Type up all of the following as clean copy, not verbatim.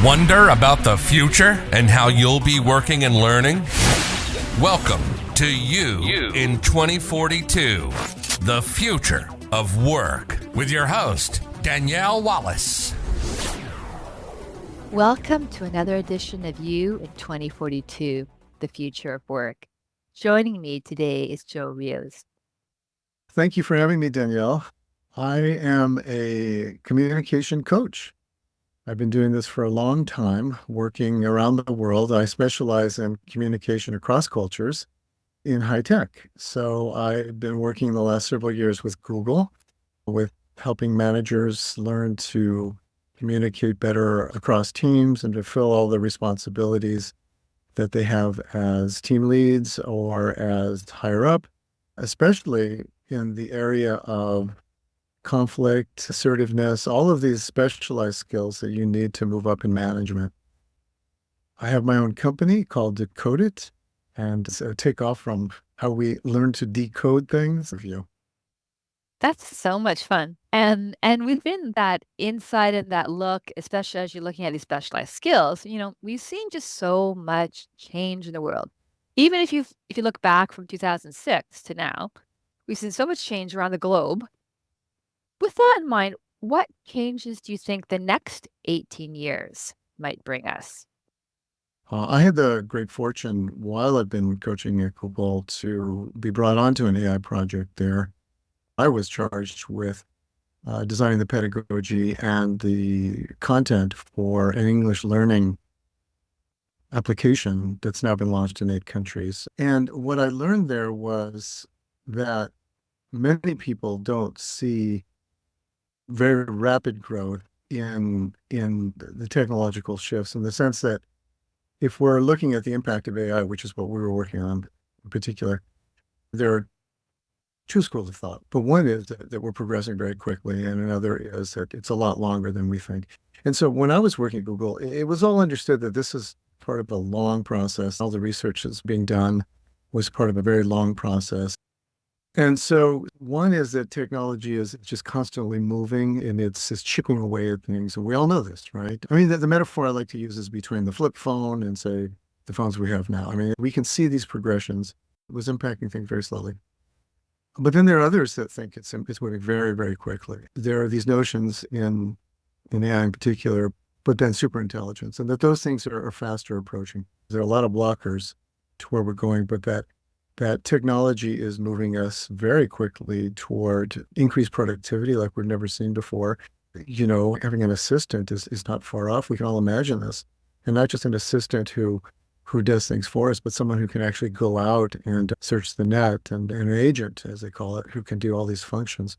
Wonder about the future and how you'll be working and learning? Welcome to You in 2042, the future of work, with your host, Danielle Wallace. Welcome to another edition of You in 2042, the future of work. Joining me today is Joe Rios. Thank you for having me, Danielle. I am a communication coach. I've been doing this for a long time, working around the world. I specialize in communication across cultures in high tech. So I've been working the last several years with Google, with helping managers learn to communicate better across teams and to fill all the responsibilities that they have as team leads or as higher up, especially in the area of conflict, assertiveness, all of these specialized skills that you need to move up in management. I have my own company called Decode It, and take off from how we learn to decode things. That's so much fun. And within that insight and that look, especially as you're looking at these specialized skills, we've seen just so much change in the world. Even if you look back from 2006 to now, we've seen so much change around the globe. With that in mind, what changes do you think the next 18 years might bring us? I had the great fortune while I've been coaching at Google to be brought onto an AI project there. I was charged with designing the pedagogy and the content for an English learning application that's now been launched in 8 countries. And what I learned there was that many people don't see very rapid growth in the technological shifts, in the sense that if we're looking at the impact of AI, which is what we were working on in particular, there are 2 schools of thought. But one is that we're progressing very quickly, and another is that it's a lot longer than we think. And so when I was working at Google, it was all understood that this is part of a long process. All the research that's being done was part of a very long process. And so one is that technology is just constantly moving, and it's chipping away at things. And we all know this, right? I mean, the metaphor I like to use is between the flip phone and, say, the phones we have now. I mean, we can see these progressions. It was impacting things very slowly. But then there are others that think it's moving very, very quickly. There are these notions in AI in particular, but then superintelligence, and that those things are faster approaching. There are a lot of blockers to where we're going, but that technology is moving us very quickly toward increased productivity like we've never seen before. Having an assistant is not far off. We can all imagine this. And not just an assistant who does things for us, but someone who can actually go out and search the net, and an agent, as they call it, who can do all these functions.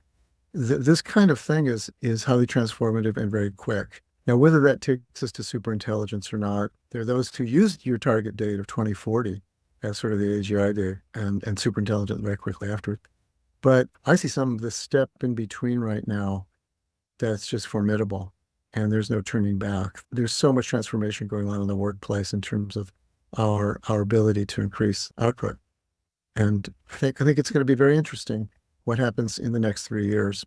This kind of thing is highly transformative and very quick. Now, whether that takes us to superintelligence or not, there are those who use your target date of 2040 as sort of the AGI day, and superintelligent very quickly after. But I see some of this step in between right now that's just formidable, and there's no turning back. There's so much transformation going on in the workplace in terms of our ability to increase output. And I think it's going to be very interesting what happens in the next 3 years.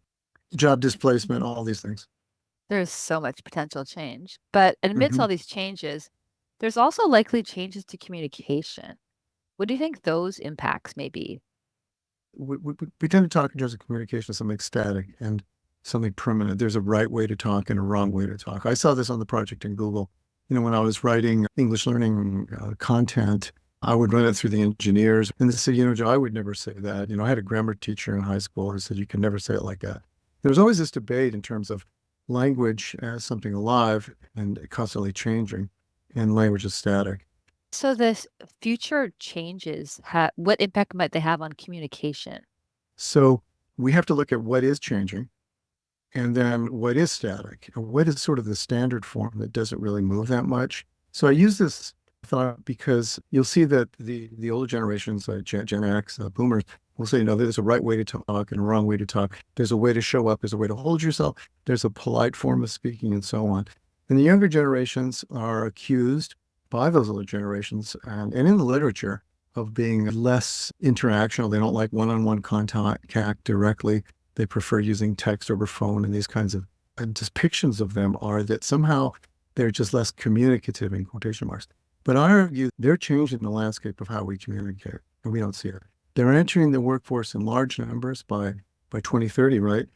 Job displacement, all these things. There's so much potential change. But amidst all these changes, there's also likely changes to communication. What do you think those impacts may be? We tend to talk in terms of communication as something static and something permanent. There's a right way to talk and a wrong way to talk. I saw this on the project in Google. When I was writing English learning content, I would run it through the engineers, and they said, Joe, I would never say that. I had a grammar teacher in high school who said, you can never say it like that. There was always this debate in terms of language as something alive and constantly changing, and language is static. So this future changes, what impact might they have on communication? So we have to look at what is changing, and then what is static, and what is sort of the standard form that doesn't really move that much. So I use this thought because you'll see that the older generations, like Gen X, boomers, will say, there's a right way to talk and a wrong way to talk. There's a way to show up. There's a way to hold yourself. There's a polite form of speaking, and so on. And the younger generations are accused by those older generations, and in the literature, of being less interactional. They don't like one-on-one contact directly. They prefer using text over phone, and these kinds of depictions of them are that somehow They're just less communicative in quotation marks. But I argue they're changing the landscape of how we communicate, and we don't see it. They're entering the workforce in large numbers by 2030, right?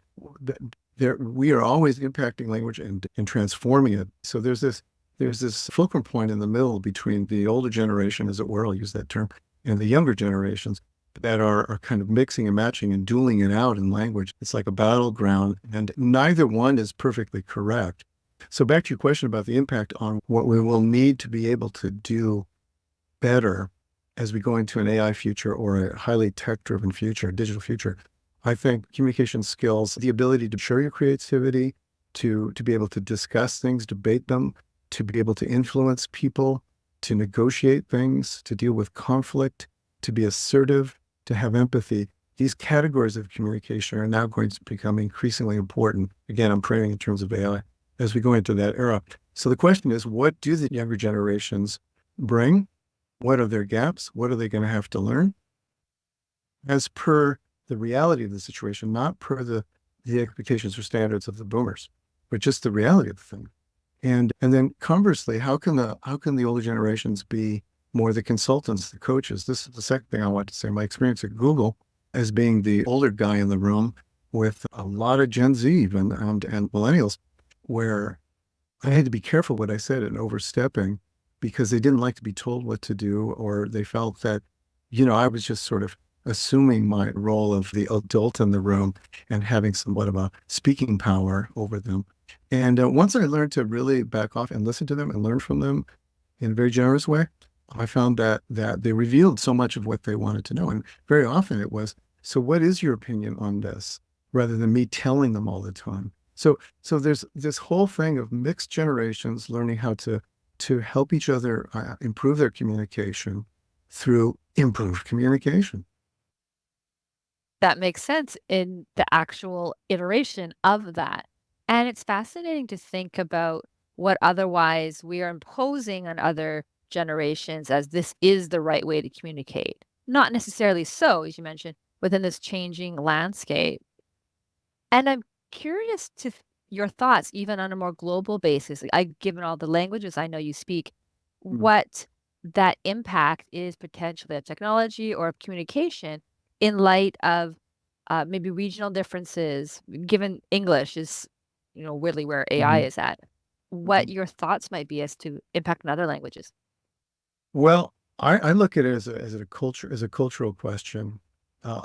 We are always impacting language and transforming it. So there's this fulcrum point in the middle between the older generation, as it were, I'll use that term, and the younger generations that are kind of mixing and matching and dueling it out in language. It's like a battleground, and neither one is perfectly correct. So back to your question about the impact on what we will need to be able to do better as we go into an AI future or a highly tech-driven future, a digital future. I think communication skills, the ability to show your creativity, to be able to discuss things, debate them, to be able to influence people, to negotiate things, to deal with conflict, to be assertive, to have empathy. These categories of communication are now going to become increasingly important. Again, I'm praying in terms of AI as we go into that era. So the question is, what do the younger generations bring? What are their gaps? What are they going to have to learn? As per the reality of the situation, not per the expectations or standards of the boomers, but just the reality of the thing. And then conversely, how can the older generations be more the consultants, the coaches? This is the second thing I want to say. My experience at Google as being the older guy in the room with a lot of Gen Z even and millennials, where I had to be careful what I said and overstepping because they didn't like to be told what to do, or they felt that, I was just sort of assuming my role of the adult in the room and having somewhat of a speaking power over them. And once I learned to really back off and listen to them and learn from them in a very generous way, I found that they revealed so much of what they wanted to know. And very often it was, so what is your opinion on this? Rather than me telling them all the time. So there's this whole thing of mixed generations learning how to help each other improve their communication through improved communication. That makes sense in the actual iteration of that. And it's fascinating to think about what otherwise we are imposing on other generations as this is the right way to communicate. Not necessarily so, as you mentioned, within this changing landscape. And I'm curious to your thoughts, even on a more global basis. Given all the languages I know you speak, what that impact is potentially of technology or of communication in light of maybe regional differences, given English is, really where AI is at. What your thoughts might be as to impact on other languages. Well, I look at it as a cultural question.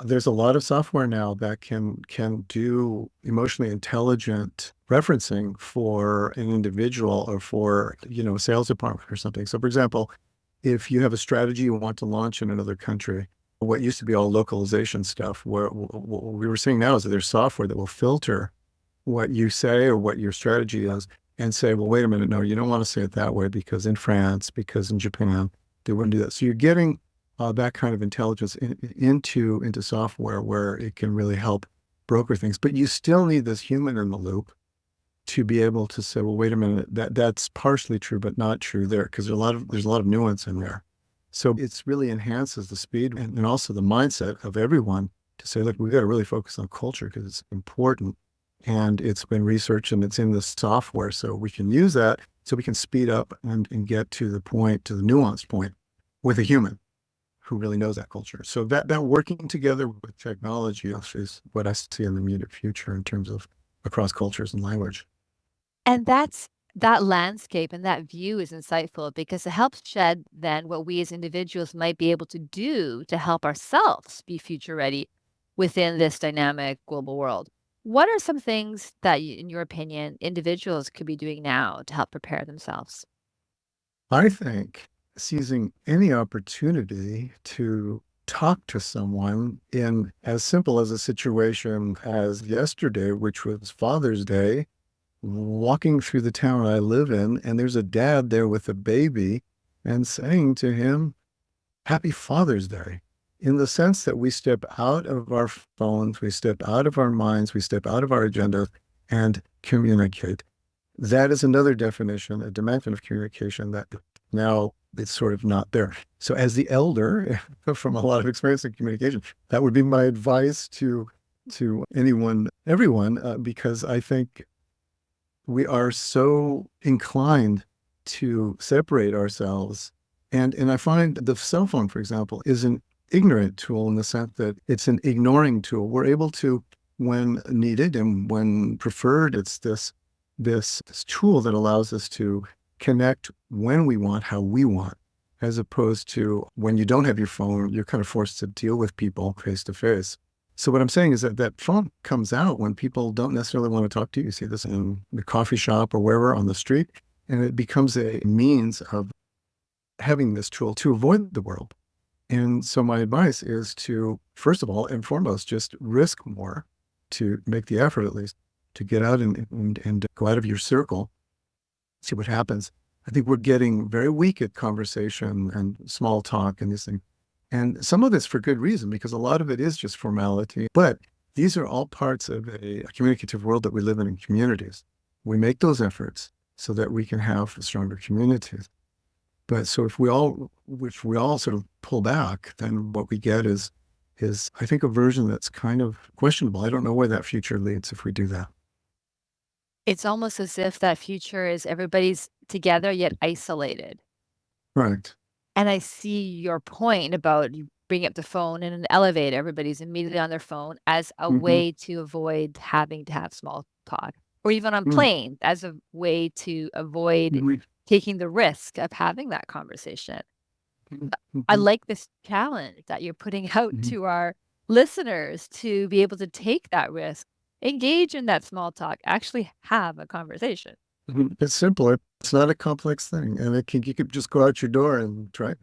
There's a lot of software now that can do emotionally intelligent referencing for an individual or for, a sales department or something. So for example, if you have a strategy you want to launch in another country, what used to be all localization stuff, what we were seeing now is that there's software that will filter what you say or what your strategy is and say, well, wait a minute, no, you don't want to say it that way because in France, because in Japan, they wouldn't do that. So you're getting that kind of intelligence into software where it can really help broker things. But you still need this human in the loop to be able to say, well, wait a minute, that's partially true, but not true there, because there's a lot of nuance in there. So it's really enhances the speed and also the mindset of everyone to say, look, we've got to really focus on culture because it's important. And it's been researched and it's in the software. So we can use that so we can speed up and get to the nuanced point with a human who really knows that culture. So that working together with technology is what I see in the immediate future in terms of across cultures and language. And that landscape and that view is insightful because it helps shed then what we as individuals might be able to do to help ourselves be future ready within this dynamic global world. What are some things that, in your opinion, individuals could be doing now to help prepare themselves? I think seizing any opportunity to talk to someone in as simple as a situation as yesterday, which was Father's Day, walking through the town I live in, and there's a dad there with a baby and saying to him, Happy Father's Day, in the sense that we step out of our phones, we step out of our minds, we step out of our agenda and communicate. That is another definition, a dimension of communication that now it's sort of not there. So as the elder, from a lot of experience in communication, that would be my advice to everyone, because I think we are so inclined to separate ourselves. And I find the cell phone, for example, is an ignorant tool in the sense that it's an ignoring tool. We're able to, when needed and when preferred, it's this tool that allows us to connect when we want, how we want, as opposed to when you don't have your phone, you're kind of forced to deal with people face to face. So what I'm saying is that that phone comes out when people don't necessarily want to talk to you. You see this in the coffee shop or wherever on the street, and it becomes a means of having this tool to avoid the world. And so my advice is to, first of all and foremost, just risk more, to make the effort at least, to get out and go out of your circle, see what happens. I think we're getting very weak at conversation and small talk and these things. And some of it's for good reason, because a lot of it is just formality. But these are all parts of a communicative world that we live in communities. We make those efforts so that we can have stronger communities. But so if we all sort of pull back, then what we get is I think a version that's kind of questionable. I don't know where that future leads if we do that. It's almost as if that future is everybody's together yet isolated. Right. And I see your point about you bring up the phone in an elevator, everybody's immediately on their phone as a way to avoid having to have small talk, or even on plane as a way to avoid taking the risk of having that conversation. I like this challenge that you're putting out to our listeners to be able to take that risk, engage in that small talk, actually have a conversation. It's simple. It's not a complex thing. And you could just go out your door and try it.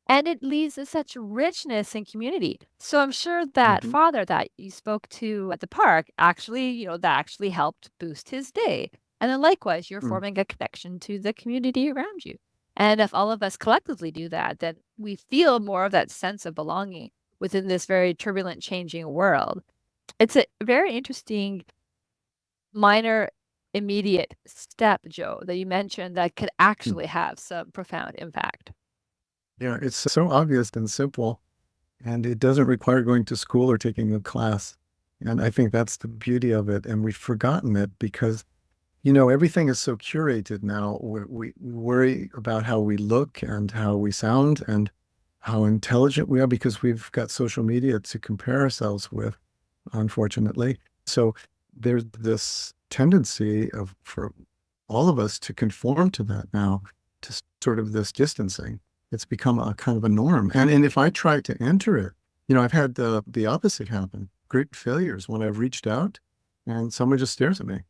And it leads to such richness in community. So I'm sure that father that you spoke to at the park actually, that actually helped boost his day. And then likewise, you're forming a connection to the community around you. And if all of us collectively do that, then we feel more of that sense of belonging within this very turbulent, changing world. It's a very interesting, minor, immediate step, Joe, that you mentioned that could actually have some profound impact. Yeah, it's so obvious and simple, and it doesn't require going to school or taking a class. And I think that's the beauty of it. And we've forgotten it because, everything is so curated now. We worry about how we look and how we sound and how intelligent we are because we've got social media to compare ourselves with, unfortunately. So there's this tendency for all of us to conform to that now, to sort of this distancing. It's become a kind of a norm. And if I try to enter it, I've had the opposite happen. Great failures when I've reached out and someone just stares at me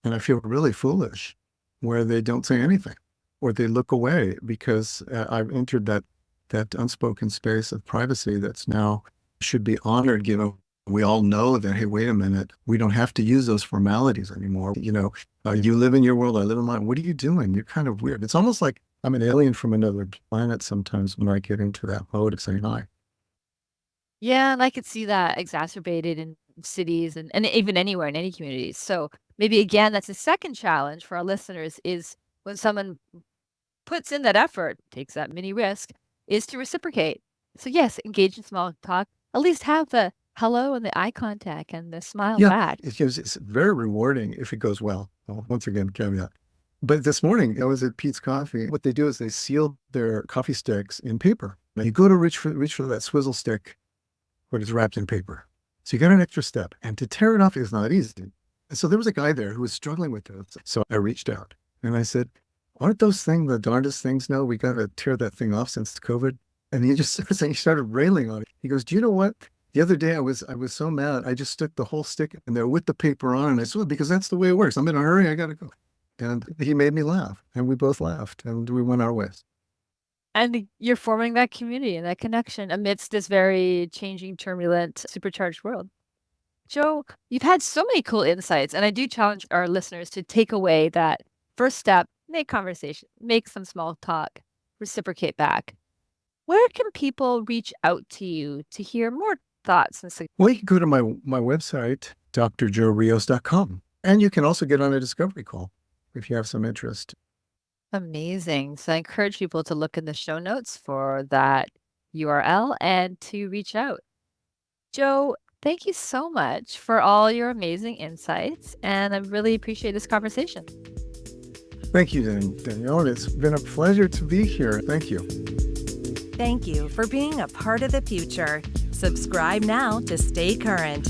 and I feel really foolish, where they don't say anything or they look away because I've entered that unspoken space of privacy that's now should be honored, given we all know that, hey, wait a minute, we don't have to use those formalities anymore. You live in your world, I live in mine. What are you doing? You're kind of weird. It's almost like I'm an alien from another planet sometimes when I get into that mode of saying hi. Yeah, and I could see that exacerbated in cities and even anywhere in any communities. So maybe again, that's a second challenge for our listeners is when someone puts in that effort, takes that mini risk, is to reciprocate. So yes, engage in small talk, at least have the hello and the eye contact and the smile back. It's very rewarding if it goes well. Well, once again, caveat. But this morning, I was at Pete's Coffee. What they do is they seal their coffee sticks in paper. Now you go to reach for that swizzle stick, but it's wrapped in paper. So you got an extra step. And to tear it off is not easy. And so there was a guy there who was struggling with this. So I reached out and I said, aren't those things the darndest things? No, we got to tear that thing off since COVID. And he just started railing on it. He goes, do you know what? The other day I was so mad. I just stuck the whole stick in there with the paper on. And I said, because that's the way it works. I'm in a hurry. I got to go. And he made me laugh, and we both laughed, and we went our ways. And you're forming that community and that connection amidst this very changing, turbulent, supercharged world. Joe, you've had so many cool insights, and I do challenge our listeners to take away that first step, make conversation, make some small talk, reciprocate back. Where can people reach out to you to hear more thoughts and suggestions? Well, you can go to my website, drjoerios.com, and you can also get on a discovery call if you have some interest. Amazing. So I encourage people to look in the show notes for that URL and to reach out. Joe, thank you so much for all your amazing insights, and I really appreciate this conversation. Thank you, Danielle. It's been a pleasure to be here. Thank you. Thank you for being a part of the future. Subscribe now to stay current.